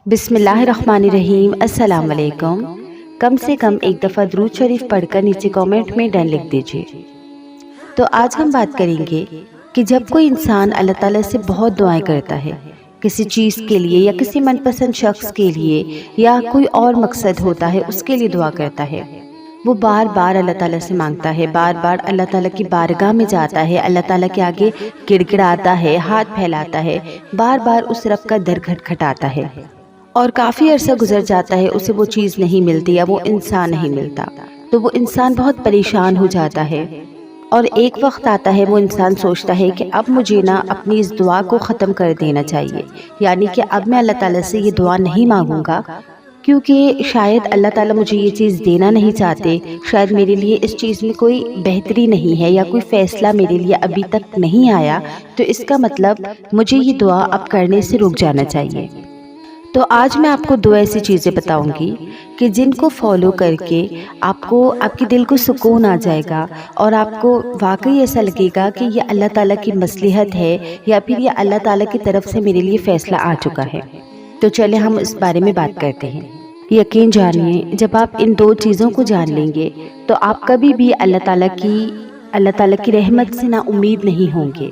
بسم اللہ الرحمن الرحیم۔ السلام علیکم۔ کم سے کم ایک دفعہ درود شریف پڑھ کر نیچے کامنٹ میں ڈن لکھ دیجیے۔ تو آج ہم بات کریں گے کہ جب کوئی انسان اللہ تعالیٰ سے بہت دعائیں کرتا ہے، کسی چیز کے لیے یا کسی من پسند شخص کے لیے یا کوئی اور مقصد ہوتا ہے اس کے لیے دعا کرتا ہے، وہ بار بار اللہ تعالیٰ سے مانگتا ہے، بار بار اللہ تعالیٰ کی بارگاہ میں جاتا ہے، اللہ تعالیٰ کے آگے گڑ گڑاتا ہے، ہاتھ پھیلاتا ہے، بار بار اس رب کا در کھٹکھٹاتا ہے، اور کافی عرصہ گزر جاتا ہے، اسے وہ چیز نہیں ملتی یا وہ انسان نہیں ملتا، تو وہ انسان بہت پریشان ہو جاتا ہے، اور ایک وقت آتا ہے وہ انسان سوچتا ہے کہ اب مجھے اپنی اس دعا کو ختم کر دینا چاہیے، یعنی کہ اب میں اللہ تعالیٰ سے یہ دعا نہیں مانگوں گا، کیونکہ شاید اللہ تعالیٰ مجھے یہ چیز دینا نہیں چاہتے، شاید میرے لیے اس چیز میں کوئی بہتری نہیں ہے یا کوئی فیصلہ میرے لیے ابھی تک نہیں آیا، تو اس کا مطلب مجھے یہ دعا اب کرنے سے رک جانا چاہیے۔ تو آج میں آپ کو دو ایسی چیزیں بتاؤں گی کہ جن کو فالو کر کے آپ کے دل کو سکون آ جائے گا، اور آپ کو واقعی ایسا لگے گا کہ یہ اللہ تعالیٰ کی مصلحت ہے یا پھر یہ اللہ تعالیٰ کی طرف سے میرے لیے فیصلہ آ چکا ہے۔ تو چلے ہم اس بارے میں بات کرتے ہیں۔ یقین جانیے، جب آپ ان دو چیزوں کو جان لیں گے تو آپ کبھی بھی اللہ تعالیٰ کی رحمت سے نا امید نہیں ہوں گے۔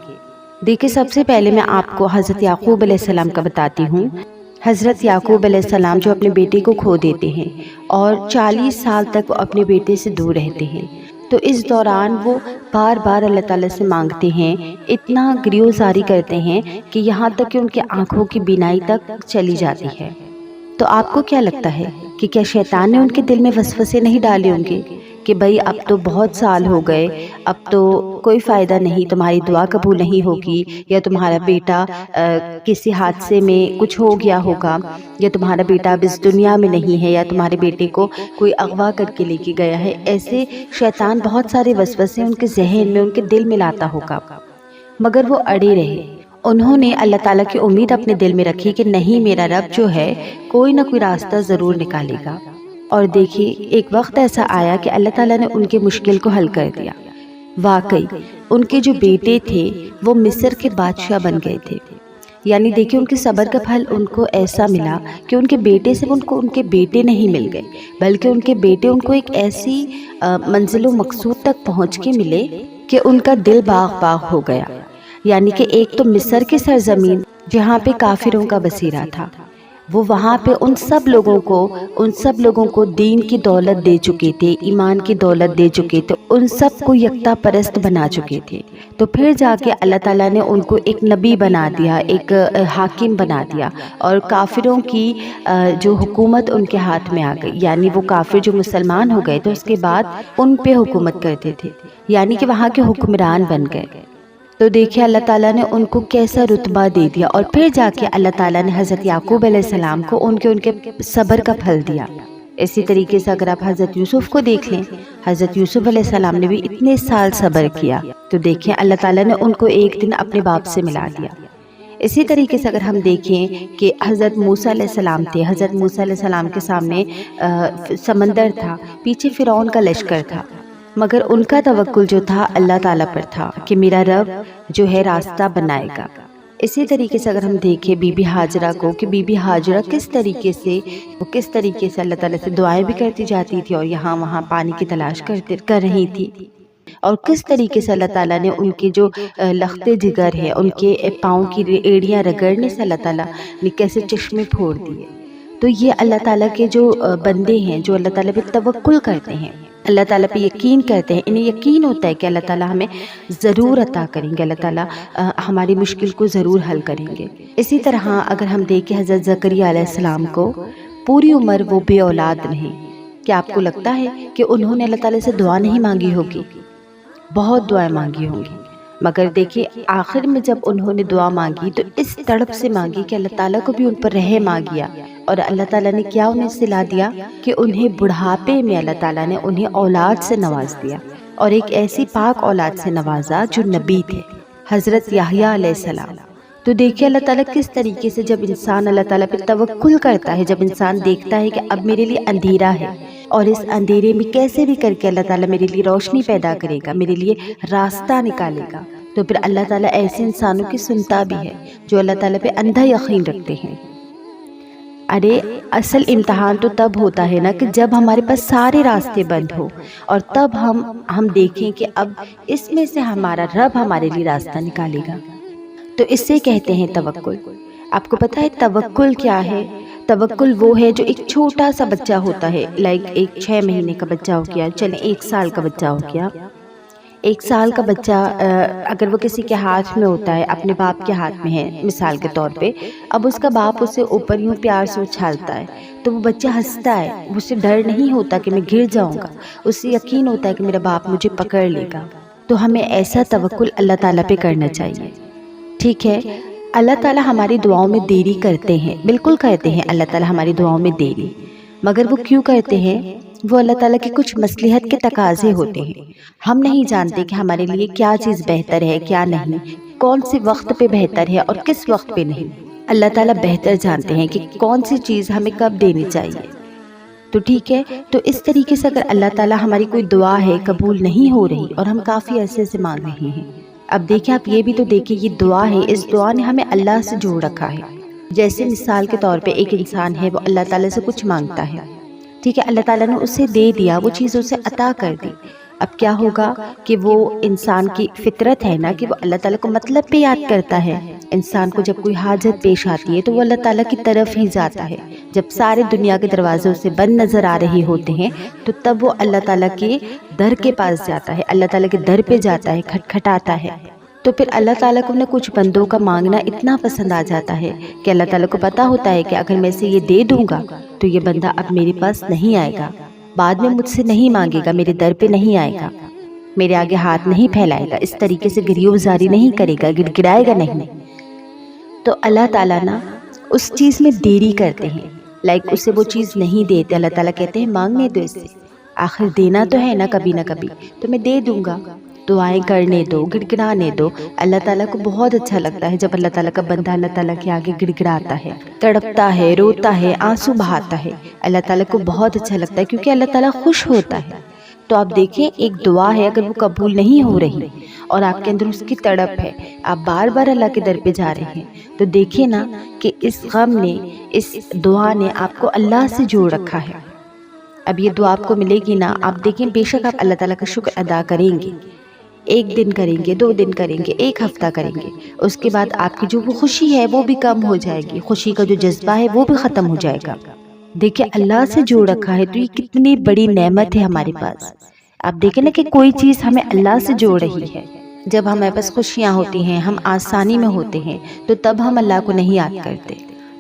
دیکھیں، سب سے پہلے میں آپ کو حضرت یعقوب علیہ السلام کا بتاتی ہوں۔ حضرت یعقوب علیہ السلام جو اپنے بیٹے کو کھو دیتے ہیں اور 40 سال تک وہ اپنے بیٹے سے دور رہتے ہیں، تو اس دوران وہ بار بار اللہ تعالیٰ سے مانگتے ہیں، اتنا گریوزاری کرتے ہیں کہ یہاں تک کہ ان کی آنکھوں کی بینائی تک چلی جاتی ہے۔ تو آپ کو کیا لگتا ہے کہ کیا شیطان نے ان کے دل میں وسوسے نہیں ڈالے ہوں گے کہ بھئی اب تو بہت سال ہو گئے، اب تو کوئی فائدہ نہیں، تمہاری دعا قبول نہیں ہوگی، یا تمہارا بیٹا کسی حادثے میں کچھ ہو گیا ہوگا، یا تمہارا بیٹا اب اس دنیا میں نہیں ہے، یا تمہارے بیٹے کو کوئی اغوا کر کے لے کے گیا ہے۔ ایسے شیطان بہت سارے وسوسے ان کے ذہن میں، ان کے دل میں لاتا ہوگا، مگر وہ اڑے رہے۔ انہوں نے اللہ تعالیٰ کی امید اپنے دل میں رکھی کہ نہیں، میرا رب جو ہے کوئی نہ کوئی راستہ ضرور نکالے گا۔ اور دیکھیے، ایک وقت ایسا آیا کہ اللہ تعالیٰ نے ان کے مشکل کو حل کر دیا۔ واقعی ان کے جو بیٹے تھے وہ مصر کے بادشاہ بن گئے تھے، یعنی دیکھیں ان کے صبر کا پھل ان کو ایسا ملا کہ ان کے بیٹے سے ان کے بیٹے نہیں مل گئے، بلکہ ان کے بیٹے ان کو ایک ایسی منزل و مقصود تک پہنچ کے ملے کہ ان کا دل باغ باغ ہو گیا۔ یعنی کہ ایک تو مصر کی سرزمین جہاں پہ کافروں کا بسیرا تھا، وہ وہاں پہ ان سب لوگوں کو دین کی دولت دے چکے تھے، ایمان کی دولت دے چکے تھے، ان سب کو یکتا پرست بنا چکے تھے۔ تو پھر جا کے اللہ تعالیٰ نے ان کو ایک نبی بنا دیا، ایک حاکم بنا دیا، اور کافروں کی جو حکومت ان کے ہاتھ میں آ گئی، یعنی وہ کافر جو مسلمان ہو گئے تو اس کے بعد ان پہ حکومت کرتے تھے، یعنی کہ وہاں کے حکمران بن گئے۔ تو دیکھیں اللہ تعالیٰ نے ان کو کیسا رتبہ دے دیا، اور پھر جا کے اللہ تعالیٰ نے حضرت یعقوب علیہ السلام کو ان کے صبر کا پھل دیا۔ اسی طریقے سے اگر آپ حضرت یوسف کو دیکھ لیں، حضرت یوسف علیہ السلام نے بھی اتنے سال صبر کیا، تو دیکھیں اللہ تعالیٰ نے ان کو ایک دن اپنے باپ سے ملا دیا۔ اسی طریقے سے اگر ہم دیکھیں کہ حضرت موسیٰ علیہ السلام تھے، حضرت موسیٰ علیہ السلام کے سامنے سمندر تھا، پیچھے فرعون کا لشکر تھا، مگر ان کا توکل جو تھا اللہ تعالیٰ پر تھا کہ میرا رب جو ہے راستہ بنائے گا۔ اسی طریقے سے اگر ہم دیکھیں بی بی ہاجرہ کو، کہ بی بی ہاجرہ کس طریقے سے اللہ تعالیٰ سے دعائیں بھی کرتی جاتی تھی اور یہاں وہاں پانی کی تلاش کر رہی تھی، اور کس طریقے سے اللہ تعالیٰ نے ان کے جو لختے جگر ہے، ان کے پاؤں کی ایڑیاں رگڑنے سے اللہ تعالیٰ نے کیسے چشمے پھوڑ دیے۔ تو یہ اللہ تعالیٰ کے جو بندے ہیں، جو اللہ تعالیٰ پہ توکل کرتے ہیں، اللہ تعالیٰ پہ یقین کرتے ہیں، انہیں یقین ہوتا ہے کہ اللہ تعالیٰ ہمیں ضرور عطا کریں گے، اللہ تعالیٰ ہماری مشکل کو ضرور حل کریں گے۔ اسی طرح اگر ہم دیکھیں حضرت زکریا علیہ السلام کو، پوری عمر وہ بے اولاد رہے۔ کیا آپ کو لگتا ہے کہ انہوں نے اللہ تعالیٰ سے دعا نہیں مانگی ہوگی؟ بہت دعائیں مانگی ہوں گی، مگر دیکھیے آخر میں جب انہوں نے دعا مانگی تو اس تڑپ سے مانگی کہ اللہ تعالیٰ کو بھی ان پر رحم آ گیا، اور اللہ تعالیٰ نے کیا انہیں صلا دیا کہ انہیں بڑھاپے میں اللہ تعالیٰ نے انہیں اولاد سے نواز دیا، اور ایک ایسی پاک اولاد سے نوازا جو نبی تھے، حضرت یحییٰ علیہ السلام۔ تو دیکھیے اللہ تعالیٰ کس طریقے سے جب انسان اللہ تعالیٰ پہ توکل کرتا ہے، جب انسان دیکھتا ہے کہ اب میرے لیے اندھیرا ہے، اور اس اندھیرے میں کیسے بھی کر کے اللہ تعالیٰ میرے لیے روشنی پیدا کرے گا، میرے لیے راستہ نکالے گا، تو پھر اللہ تعالیٰ ایسے انسانوں کی سنتا بھی ہے جو اللہ تعالیٰ پہ اندھا یقین رکھتے ہیں۔ ارے اصل امتحان تو تب ہوتا ہے نا کہ جب ہمارے پاس سارے راستے بند ہو، اور تب ہم دیکھیں کہ اب اس میں سے ہمارا رب ہمارے لیے راستہ نکالے گا۔ تو اس سے کہتے ہیں توکل۔ آپ کو پتہ ہے توکل کیا ہے؟ توکل وہ ہے جو ایک چھوٹا سا بچہ ہوتا ہے، ایک 6 مہینے کا بچہ ہو گیا، چلیں 1 سال کا بچہ ہو گیا۔ 1 سال کا بچہ اگر وہ کسی کے ہاتھ میں ہوتا ہے، اپنے باپ کے ہاتھ میں ہے مثال کے طور پہ، اب اس کا باپ اسے اوپر یوں پیار سے اچھالتا ہے تو وہ بچہ ہنستا ہے، اسے ڈر نہیں ہوتا کہ میں گر جاؤں گا، اسے یقین ہوتا ہے کہ میرا باپ مجھے پکڑ لے گا۔ تو ہمیں ایسا توکل اللہ تعالیٰ پہ کرنا چاہیے، ٹھیک ہے؟ اللہ تعالیٰ ہماری دعاؤں میں دیری کرتے ہیں، بالکل کرتے ہیں اللہ تعالیٰ ہماری دعاؤں میں دیری، مگر وہ کیوں کرتے ہیں؟ وہ اللہ تعالیٰ کی کچھ مصلحت کے تقاضے ہوتے ہیں۔ ہم نہیں جانتے کہ ہمارے لیے کیا چیز بہتر ہے، کیا نہیں، کون سے وقت پہ بہتر ہے اور کس وقت پہ نہیں۔ اللہ تعالیٰ بہتر جانتے ہیں کہ کون سی چیز ہمیں کب دینی چاہیے۔ تو ٹھیک ہے، تو اس طریقے سے اگر اللہ تعالیٰ ہماری کوئی دعا ہے قبول نہیں ہو رہی اور ہم کافی عرصے سے مانگ رہے ہیں، اب دیکھیں آپ یہ بھی تو دیکھیں، یہ دعا ہے، اس دعا نے ہمیں اللہ سے جوڑ رکھا ہے۔ جیسے مثال کے طور پہ ایک انسان ہے، وہ اللہ تعالیٰ سے کچھ مانگتا ہے، ٹھیک ہے، اللہ تعالیٰ نے اسے دے دیا، وہ چیز اسے عطا کر دی۔ اب کیا ہوگا کہ وہ انسان کی فطرت ہے نا کہ وہ اللہ تعالیٰ کو مطلب پہ یاد کرتا ہے۔ انسان کو جب کوئی حاجت پیش آتی ہے تو وہ اللہ تعالیٰ کی طرف ہی جاتا ہے۔ جب سارے دنیا کے دروازے اسے بند نظر آ رہے ہوتے ہیں تو تب وہ اللہ تعالیٰ کے در کے پاس جاتا ہے، اللہ تعالیٰ کے در پہ جاتا ہے، کھٹکھٹاتا ہے۔ تو پھر اللہ تعالیٰ کو نے کچھ بندوں کا مانگنا اتنا پسند آ جاتا ہے کہ اللہ تعالیٰ کو پتہ ہوتا ہے کہ اگر میں اسے یہ دے دوں گا تو یہ بندہ اب میرے پاس نہیں آئے گا، بعد میں مجھ سے نہیں مانگے گا، میرے در پہ نہیں آئے گا، میرے آگے ہاتھ نہیں پھیلائے گا، اس طریقے سے گریزاری نہیں کرے گا، گڑ گڑائے گا نہیں۔ تو اللہ تعالیٰ نا اس چیز میں دیری کرتے ہیں، اسے وہ چیز نہیں دیتے۔ اللہ تعالیٰ کہتے ہیں مانگنے دو، اس سے آخر دینا تو ہے نا کبھی نہ کبھی، تو میں دے دوں گا، دعائیں کرنے دو، گڑ گڑانے دو۔ اللہ تعالیٰ کو بہت اچھا لگتا ہے جب اللہ تعالیٰ کا بندہ اللہ تعالیٰ کے آگے گڑ گڑاتا ہے، تڑپتا ہے، روتا ہے، آنسو بہاتا ہے۔ اللہ تعالیٰ کو بہت اچھا لگتا ہے کیونکہ اللہ تعالیٰ خوش ہوتا ہے۔ تو آپ دیکھیں ایک دعا ہے، اگر وہ قبول نہیں ہو رہی اور آپ کے اندر اس کی تڑپ ہے، آپ بار بار اللہ کے در پہ جا رہے ہیں، تو دیکھیں نا کہ اس غم نے، اس دعا نے آپ کو اللہ سے جوڑ رکھا ہے۔ اب یہ دعا آپ کو ملے گی نا، آپ دیکھیں بے شک آپ اللہ تعالیٰ کا شکر ادا کریں گے، 1 دن کریں گے، 2 دن کریں گے، 1 ہفتہ کریں گے، اس کے بعد آپ کی جو وہ خوشی ہے وہ بھی کم ہو جائے گی، خوشی کا جو جذبہ ہے وہ بھی ختم ہو جائے گا۔ دیکھیں اللہ سے جوڑ رکھا ہے تو یہ کتنی بڑی نعمت ہے ہمارے پاس۔ آپ دیکھیں نا کہ کوئی چیز ہمیں اللہ سے جوڑ رہی ہے۔ جب ہمارے پاس خوشیاں ہوتی ہیں، ہم آسانی میں ہوتے ہیں، تو تب ہم اللہ کو نہیں یاد کرتے۔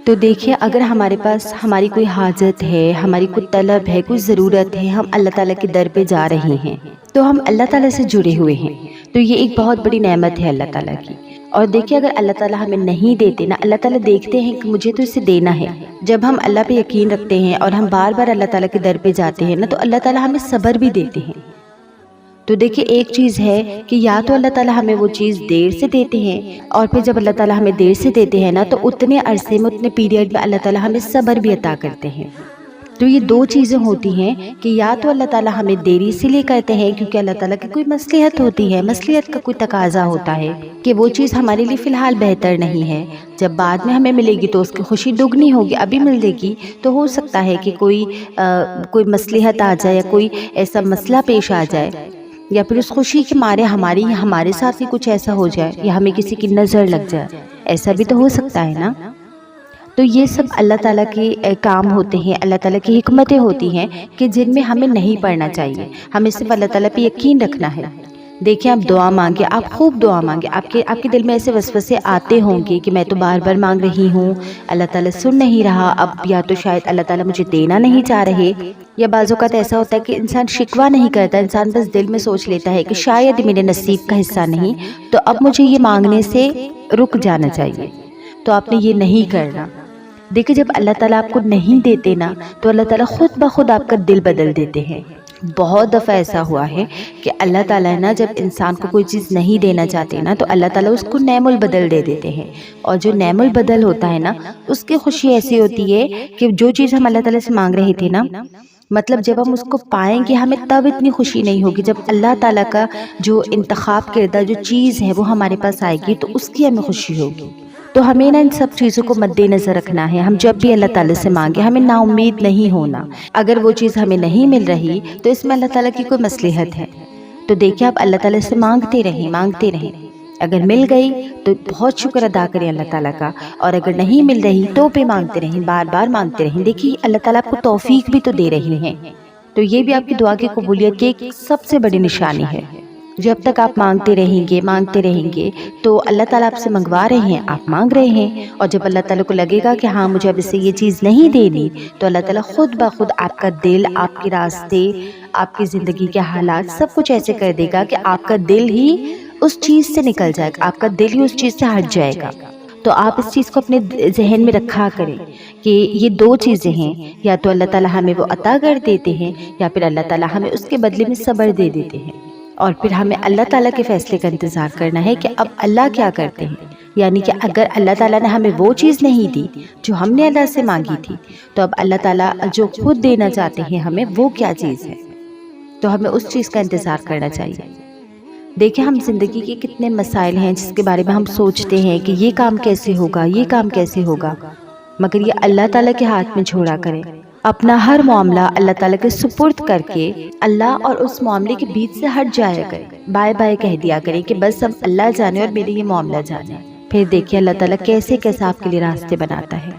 تو دیکھیں اگر ہمارے پاس ہماری کوئی حاجت ہے، ہماری کوئی طلب ہے، کوئی ضرورت ہے، ہم اللہ تعالیٰ کے در پہ جا رہے ہیں تو ہم اللہ تعالیٰ سے جڑے ہوئے ہیں، تو یہ ایک بہت بڑی نعمت ہے اللہ تعالیٰ کی۔ اور دیکھیں اگر اللہ تعالیٰ ہمیں نہیں دیتے نا، اللہ تعالیٰ دیکھتے ہیں کہ مجھے تو اسے دینا ہے۔ جب ہم اللہ پہ یقین رکھتے ہیں اور ہم بار بار اللہ تعالیٰ کے در پہ جاتے ہیں نا، تو اللہ تعالیٰ ہمیں صبر بھی دیتے ہیں۔ تو دیکھیں ایک چیز ہے کہ یا تو اللہ تعالیٰ ہمیں وہ چیز دیر سے دیتے ہیں، اور پھر جب اللہ تعالیٰ ہمیں دیر سے دیتے ہیں نا، تو اتنے عرصے میں، اتنے پیریڈ میں اللہ تعالیٰ ہمیں صبر بھی عطا کرتے ہیں۔ تو یہ 2 چیزیں ہوتی ہیں کہ یا تو اللہ تعالیٰ ہمیں دیری اس لیے کرتے ہیں کیونکہ اللہ تعالیٰ کی کوئی مصلحت ہوتی ہے، مصلحت کا کوئی تقاضا ہوتا ہے کہ وہ چیز ہمارے لیے فی الحال بہتر نہیں ہے، جب بعد میں ہمیں ملے گی تو اس کی خوشی دگنی ہوگی، ابھی مل دے گی تو ہو سکتا ہے کہ کوئی مصلحت آ جائے یا کوئی ایسا مسئلہ پیش آ جائے، یا پھر اس خوشی کے مارے ہمارے ساتھ ہی کچھ ایسا ہو جائے یا ہمیں کسی کی نظر لگ جائے، ایسا بھی تو ہو سکتا ہے نا۔ تو یہ سب اللہ تعالیٰ کے کام ہوتے ہیں، اللہ تعالیٰ کی حکمتیں ہوتی ہیں کہ جن میں ہمیں نہیں پڑنا چاہیے، ہمیں صرف اللہ تعالیٰ پہ یقین رکھنا ہے۔ دیکھیں آپ دعا مانگے، آپ خوب دعا مانگے، آپ کے دل میں ایسے وسوسے آتے ہوں گے کہ میں تو بار بار مانگ رہی ہوں، اللہ تعالیٰ سن نہیں رہا، اب یا تو شاید اللہ تعالیٰ مجھے دینا نہیں چاہ رہے، یا بعض اوقات ایسا ہوتا ہے کہ انسان شکوہ نہیں کرتا، انسان بس دل میں سوچ لیتا ہے کہ شاید میرے نصیب کا حصہ نہیں، تو اب مجھے یہ مانگنے سے رک جانا چاہیے، تو آپ نے یہ نہیں کرنا۔ دیکھیں جب اللہ تعالیٰ آپ کو نہیں دیتے نا، تو اللہ تعالیٰ خود بخود آپ کا دل بدل دیتے ہیں۔ بہت دفعہ ایسا ہوا ہے کہ اللہ تعالیٰ نا جب انسان کو کوئی چیز نہیں دینا چاہتے نا، تو اللہ تعالیٰ اس کو نعم البدل دے دیتے ہیں، اور جو نعم البدل ہوتا ہے نا، اس کی خوشی ایسی ہوتی ہے کہ جو چیز ہم اللہ تعالیٰ سے مانگ رہے تھے نا، مطلب جب ہم اس کو پائیں گے ہمیں تب اتنی خوشی نہیں ہوگی، جب اللہ تعالیٰ کا جو انتخاب کردہ جو چیز ہے وہ ہمارے پاس آئے گی تو اس کی ہمیں خوشی ہوگی۔ تو ہمیں نا ان سب چیزوں کو مد نظر رکھنا ہے. ہم جب بھی اللہ تعالیٰ سے مانگے ہمیں نا امید نہیں ہونا. اگر وہ چیز ہمیں نہیں مل رہی تو اس میں اللہ تعالیٰ کی کوئی مصلحت ہے. تو دیکھیں آپ اللہ تعالیٰ سے مانگتے رہیں. اگر مل گئی تو بہت شکر ادا کریں اللہ تعالیٰ کا، اور اگر نہیں مل رہی تو بھی مانگتے رہیں، بار بار مانگتے رہیں. دیکھیے اللہ تعالیٰ آپ کو توفیق بھی تو دے رہی ہیں. تو یہ بھی آپ کی دعا کی قبولیت کی ایک سب سے بڑی نشانی ہے. جب تک آپ مانگتے رہیں گے تو اللہ تعالیٰ آپ سے منگوا رہے ہیں، آپ مانگ رہے ہیں. اور جب اللہ تعالیٰ کو لگے گا کہ ہاں مجھے اب اسے یہ چیز نہیں دینی، تو اللہ تعالیٰ خود بخود آپ کا دل، آپ کے راستے، آپ کی زندگی کے حالات سب کچھ ایسے کر دے گا کہ آپ کا دل ہی اس چیز سے نکل جائے گا، آپ کا دل ہی اس چیز سے ہٹ جائے گا. تو آپ اس چیز کو اپنے ذہن میں رکھا کریں کہ یہ دو چیزیں ہیں، یا تو اللہ تعالیٰ ہمیں وہ عطا کر دیتے ہیں، یا پھر اللہ تعالیٰ ہمیں اس کے بدلے میں صبر دے دیتے ہیں. اور پھر ہمیں اللہ تعالیٰ کے فیصلے کا انتظار کرنا ہے کہ اب اللہ کیا کرتے ہیں. یعنی کہ اگر اللہ تعالیٰ نے ہمیں وہ چیز نہیں دی جو ہم نے اللہ سے مانگی تھی، تو اب اللہ تعالیٰ جو خود دینا چاہتے ہیں ہمیں، وہ کیا چیز ہے، تو ہمیں اس چیز کا انتظار کرنا چاہیے. دیکھیں ہم زندگی کے کتنے مسائل ہیں جس کے بارے میں ہم سوچتے ہیں کہ یہ کام کیسے ہوگا، مگر یہ اللہ تعالیٰ کے ہاتھ میں چھوڑا کریں. اپنا ہر معاملہ اللہ تعالیٰ کے سپرد کر کے اللہ اور اس معاملے کے بیچ سے ہٹ جایا کریں. بائے بائے کہہ دیا کریں کہ بس اب اللہ جانے اور میرے یہ معاملہ جانے. پھر دیکھیے اللہ تعالیٰ کیسے آپ کے لیے راستے بناتا ہے.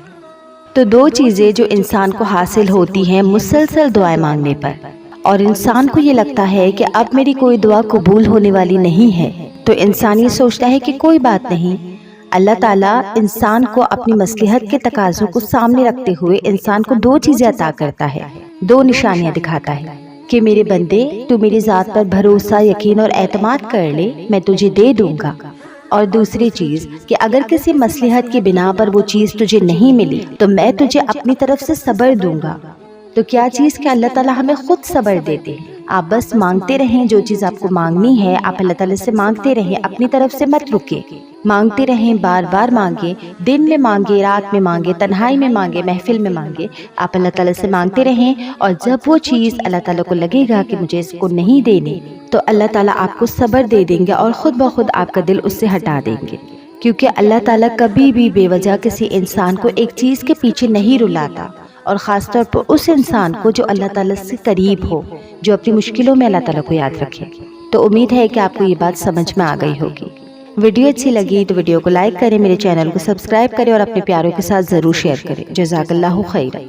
تو دو چیزیں جو انسان کو حاصل ہوتی ہیں مسلسل دعائیں مانگنے پر، اور انسان کو یہ لگتا ہے کہ اب میری کوئی دعا قبول ہونے والی نہیں ہے، تو انسان یہ سوچتا ہے کہ کوئی بات نہیں. اللہ تعالیٰ انسان کو اپنی مصلحت کے تقاضوں کو سامنے رکھتے ہوئے انسان کو دو چیزیں عطا کرتا ہے، دو نشانیاں دکھاتا ہے کہ میرے بندے تو میری ذات پر بھروسہ، یقین اور اعتماد کر لے، میں تجھے دے دوں گا. اور دوسری چیز کہ اگر کسی مصلحت کی بنا پر وہ چیز تجھے نہیں ملی تو میں تجھے اپنی طرف سے صبر دوں گا. تو کیا چیز کہ اللہ تعالیٰ ہمیں خود صبر دیتے ہیں. آپ بس مانگتے رہیں، جو چیز آپ کو مانگنی ہے آپ اللہ تعالیٰ سے مانگتے رہیں، اپنی طرف سے مت رکے. مانگتے رہیں، بار بار مانگے، دن میں مانگے، رات میں مانگے، تنہائی میں مانگے، محفل میں مانگے. آپ اللہ تعالیٰ سے مانگتے رہیں، اور جب وہ چیز اللہ تعالیٰ کو لگے گا کہ مجھے اس کو نہیں دینی، تو اللہ تعالیٰ آپ کو صبر دے دیں گے اور خود بخود آپ کا دل اس سے ہٹا دیں گے. کیونکہ اللہ تعالیٰ کبھی بھی بے وجہ کسی انسان کو ایک چیز کے پیچھے نہیں رلاتا، اور خاص طور پر اس انسان کو جو اللہ تعالیٰ سے قریب ہو، جو اپنی مشکلوں میں اللہ تعالیٰ کو یاد رکھے. تو امید ہے کہ آپ کو یہ بات سمجھ میں آ گئی ہوگی. ویڈیو اچھی لگی تو ویڈیو کو لائک کریں، میرے چینل کو سبسکرائب کریں اور اپنے پیاروں کے ساتھ ضرور شیئر کریں. جزاک اللہ خیرا.